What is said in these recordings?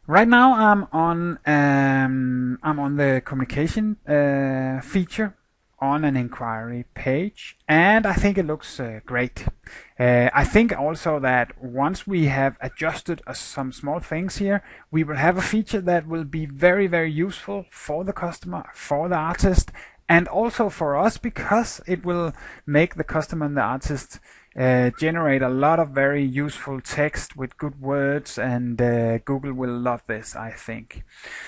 Right now I'm on the communication feature on an inquiry page, and I think it looks great. I think also that once we have adjusted some small things here, we will have a feature that will be very, very useful for the customer, for the artist, and also for us, because it will make the customer and the artist generate a lot of very useful text with good words, and Google will love this, I think.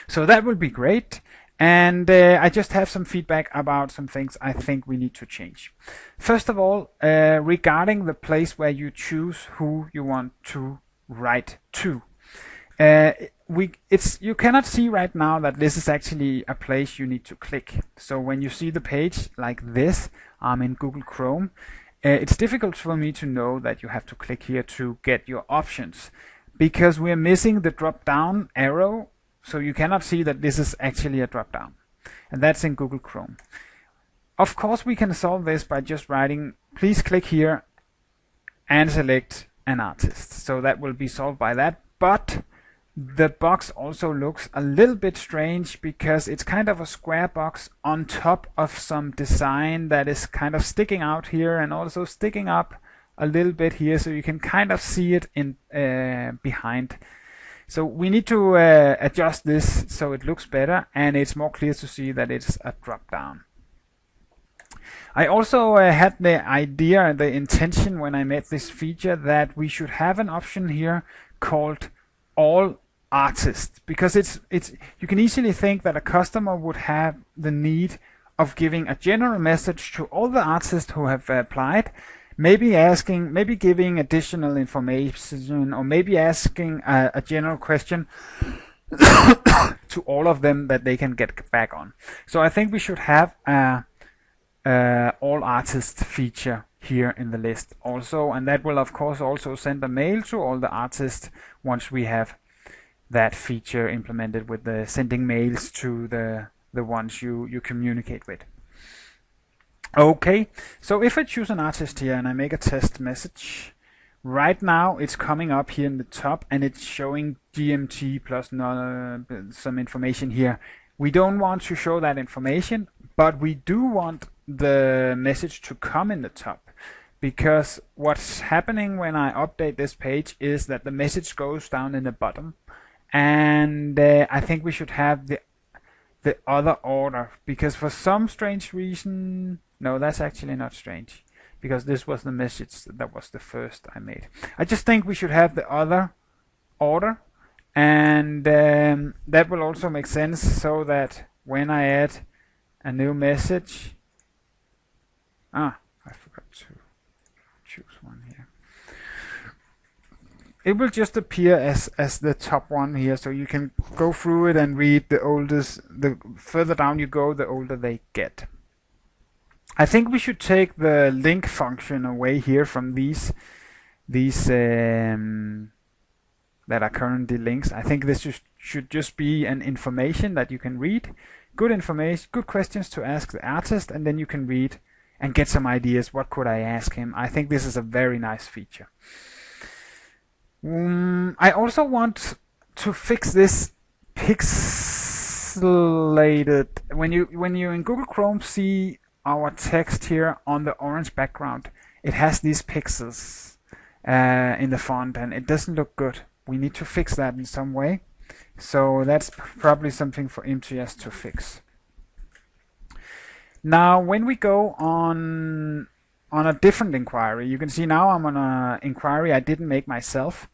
So that will be great. And I just have some feedback about some things I think we need to change. First of all, regarding the place where you choose who you want to write to. You cannot see right now that this is actually a place you need to click. So when you see the page like this, I'm in Google Chrome, it's difficult for me to know that you have to click here to get your options, because we're missing the drop down arrow, so you cannot see that this is actually a drop down, and that's in Google Chrome. Of course, we can solve this by just writing, please click here and select an artist. So that will be solved by that, but the box also looks a little bit strange, because it's kind of a square box on top of some design that is kind of sticking out here and also sticking up a little bit here, so you can kind of see it in behind. So we need to adjust this so it looks better and it's more clear to see that it's a drop down. I also had the idea, the intention when I made this feature, that we should have an option here called all artists, because you can easily think that a customer would have the need of giving a general message to all the artists who have applied, maybe giving additional information, or maybe asking a general question to all of them that they can get back on. So I think we should have a all artists feature here in the list also, and that will of course also send a mail to all the artists once we have that feature implemented, with the sending mails to the ones you communicate with. Okay, so if I choose an artist here and I make a test message, right now it's coming up here in the top and it's showing GMT plus some information here. We don't want to show that information, but we do want the message to come in the top, because what's happening when I update this page is that the message goes down in the bottom, and I think we should have the other order, because for some strange reason, no, that's actually not strange, because this was the message that was the first I made. I just think we should have the other order, and that will also make sense, so that when I add a new message, I forgot to choose one here. It will just appear as the top one here, so you can go through it and read the oldest. The further down you go, the older they get. I think we should take the link function away here from these that are currently links. I think this should just be an information that you can read. Good information, good questions to ask the artist, and then you can read and get some ideas. What could I ask him? I think this is a very nice feature. I also want to fix this pixelated. When you in Google Chrome see our text here on the orange background, it has these pixels in the font, and it doesn't look good. We need to fix that in some way. So that's probably something for MTS to fix. Now, when we go on a different inquiry, you can see now I'm on an inquiry I didn't make myself,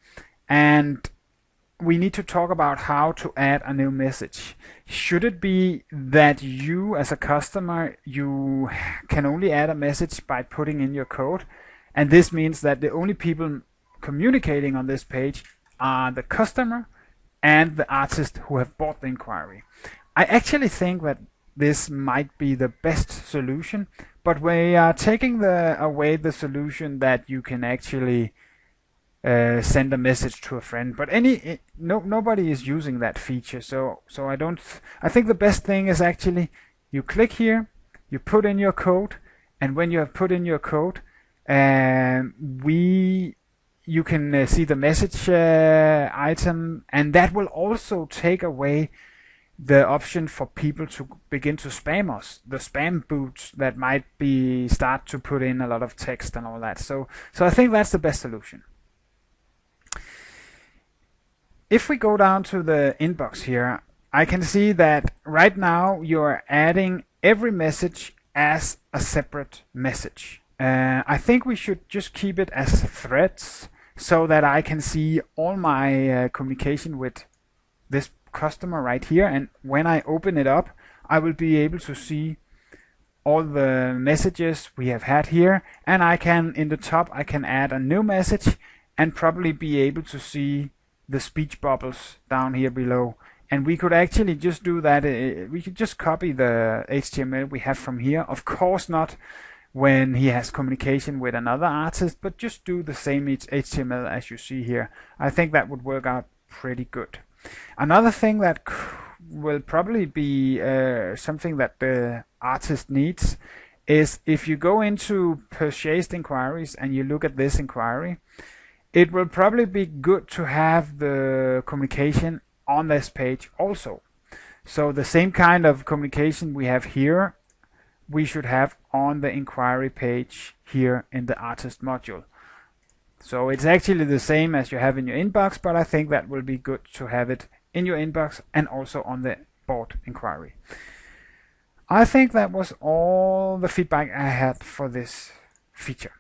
and we need to talk about how to add a new message. Should it be that you as a customer, you can only add a message by putting in your code, and this means that the only people communicating on this page are the customer and the artist who have bought the inquiry? I actually think that this might be the best solution, but we are taking away the solution that you can actually send a message to a friend, but nobody is using that feature. So I think the best thing is actually you click here, you put in your code, and when you have put in your code, you can see the message item, and that will also take away the option for people to begin to spam us, the spam bots that might be start to put in a lot of text and all that. So I think that's the best solution. If we go down to the inbox here, I can see that right now you're adding every message as a separate message. I think we should just keep it as threads so that I can see all my communication with this customer right here, and when I open it up I will be able to see all the messages we have had here, and I can, in the top, I can add a new message and probably be able to see the speech bubbles down here below. And we could actually just do that. We could just copy the HTML we have from here. Of course not when he has communication with another artist, but just do the same HTML as you see here. I think that would work out pretty good. Another thing that will probably be something that the artist needs is if you go into purchased inquiries and you look at this inquiry, it will probably be good to have the communication on this page also. So the same kind of communication we have here, we should have on the inquiry page here in the artist module. So it's actually the same as you have in your inbox, but I think that will be good to have it in your inbox and also on the bought inquiry. I think that was all the feedback I had for this feature.